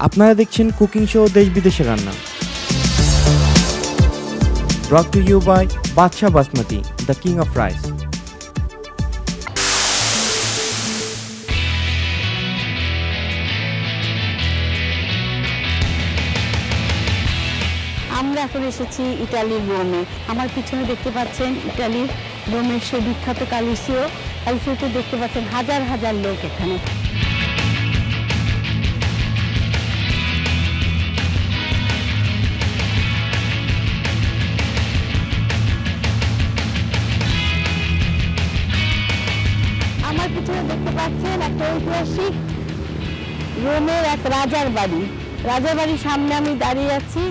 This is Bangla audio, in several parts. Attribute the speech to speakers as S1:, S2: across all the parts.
S1: আপনারা দেখছেন কুকিং শো দেশ বিদেশের রান্না। Brought to you by Badshah Basmati, the king of rice.
S2: আমরা এখন এসেছি ইতালির রোমে। আমার পিছনে দেখতে পাচ্ছেন ইতালির রোমের সেই বিখ্যাত কালুসিও। কালুসিওতে দেখতে পাচ্ছেন হাজার হাজার লোক এখানে। আমার পিছনে দেখতে পাচ্ছেন একটা ঐতিহাসিক রোমের এক রাজার বাড়ি। রাজার বাড়ির সামনে আমি দাঁড়িয়ে আছি।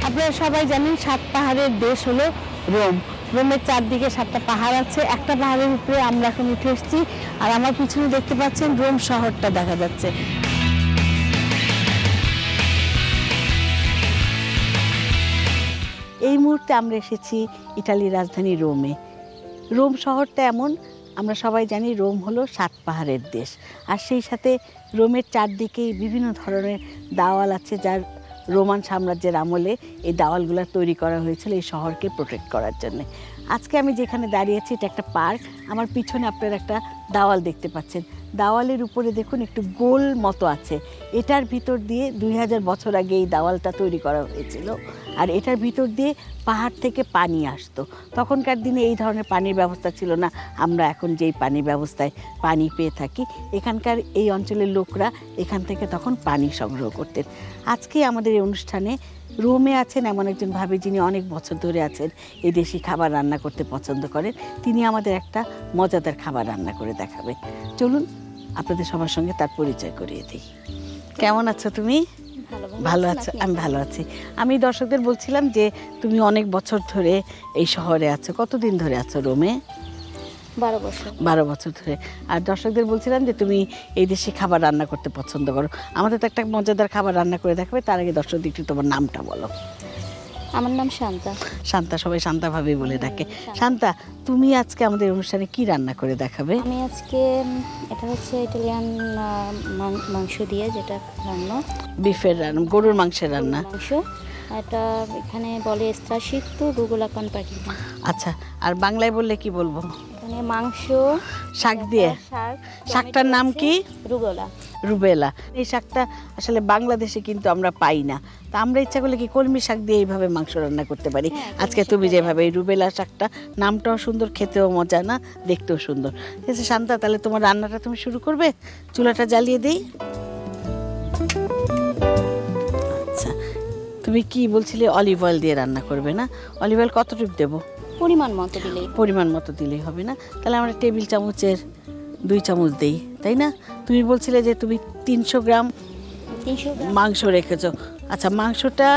S2: আপনারা সবাই জানেন 7 পাহাড়ের দেশ হলো রোম। রোমের চারদিকে 7টা পাহাড় আছে। একটা পাহাড়ের উপরে আমরা এখন উঠে এসেছি। আর আমার পিছনে দেখতে পাচ্ছেন রোম শহরটা দেখা যাচ্ছে। এই মুহূর্তে আমরা এসেছি ইতালির রাজধানী রোমে। রোম শহরটা এমন, আমরা সবাই জানি রোম হলো 7 পাহাড়ের দেশ। আর সেই সাথে রোমের চারদিকে বিভিন্ন ধরনের দেওয়াল আছে, যার রোমান সাম্রাজ্যের আমলে এই দেওয়ালগুলো তৈরি করা হয়েছিল এই শহরকে প্রোটেক্ট করার জন্য। আজকে আমি যেখানে দাঁড়িয়েছি এটা একটা পার্ক। আমার পিছনে আপনারা একটা দেওয়াল দেখতে পাচ্ছেন। দেওয়ালের উপরে দেখুন একটু গোল মতো আছে। এটার ভিতর দিয়ে 2000 বছর আগে এই দেওয়ালটা তৈরি করা হয়েছিল। আর এটার ভিতর দিয়ে পাহাড় থেকে পানি আসতো। তখনকার দিনে এই ধরনের পানির ব্যবস্থা ছিল না আমরা এখন যেই পানির ব্যবস্থায় পানি পেয়ে থাকি। এখানকার এই অঞ্চলের লোকরা এখান থেকে তখন পানি সংগ্রহ করতেন। আজকে আমাদের এই অনুষ্ঠানে রোমে আছেন এমন একজন ভাবি, যিনি অনেক বছর ধরে আছেন এই দেশি খাবার রান্না করতে পছন্দ করেন। তিনি আমাদের একটা মজাদার খাবার রান্না করে দেখাবে। চলুন আপনাদের সবার সঙ্গে তার পরিচয় করিয়ে দিই। কেমন আছো তুমি? ভালো আছো? আমি ভালো আছি। আমি দর্শকদের বলছিলাম যে তুমি অনেক বছর ধরে এই শহরে আছো। কতদিন ধরে আছো রোমে? 12 বছর ধরে। আর দর্শকদের বলছিলাম যে তুমি এই দেশে খাবার রান্না করতে পছন্দ করো। আমাদের তো একটা মজাদার খাবার রান্না করে দেখাবে। তার আগে দর্শকদের একটু তোমার নামটা বলো।
S3: আমার নাম শান্তা।
S2: শান্তা, সবাই শান্তা ভাবে বলে ডাকে। শান্তা, তুমি আজকে আমাদের অনুষ্ঠানে কি রান্না করে দেখাবে?
S3: আমি আজকে এটা হচ্ছে ইটালিয়ান মাংস দিয়ে যেটা রান্না,
S2: বিফের রান্না, গরুর মাংসের রান্না।
S3: মাংস এটা এখানে বলে স্ত্রাশিত্তু রুগোলা কন পাটিনা।
S2: আচ্ছা, আর বাংলায় বললে কি বলবো?
S3: এখানে মাংস
S2: শাক দিয়ে। শাকটার নাম কি?
S3: রুগোলা।
S2: রুবেলা। এই শাকটা আসলে বাংলাদেশে কিন্তু আমরা পাই না। তা আমরা ইচ্ছা করলে কি কলমি শাক দিয়ে এইভাবে মাংস রান্না করতে পারি। আজকে তুমি যেভাবে এই রুবেলা শাকটা, নামটাও সুন্দর, খেতেও মজা, না দেখতেও সুন্দর। ঠিক আছে শান্তা, তাহলে তোমার রান্নাটা তুমি শুরু করবে। চুলাটা জ্বালিয়ে দিই। আচ্ছা, তুমি কি বলছিলে অলিভ অয়েল দিয়ে রান্না করবে না? অলিভ অয়েল কতটুকু দেবো?
S3: পরিমাণ মতো দিলেই।
S2: পরিমাণ মতো দিলেই হবে না? তাহলে আমরা টেবিল চামচের 2 চামচ দিই, তাই না? তুমি বলছিলে যে তুমি 300 গ্রাম মাংস রেখেছো। আচ্ছা, মাংসটা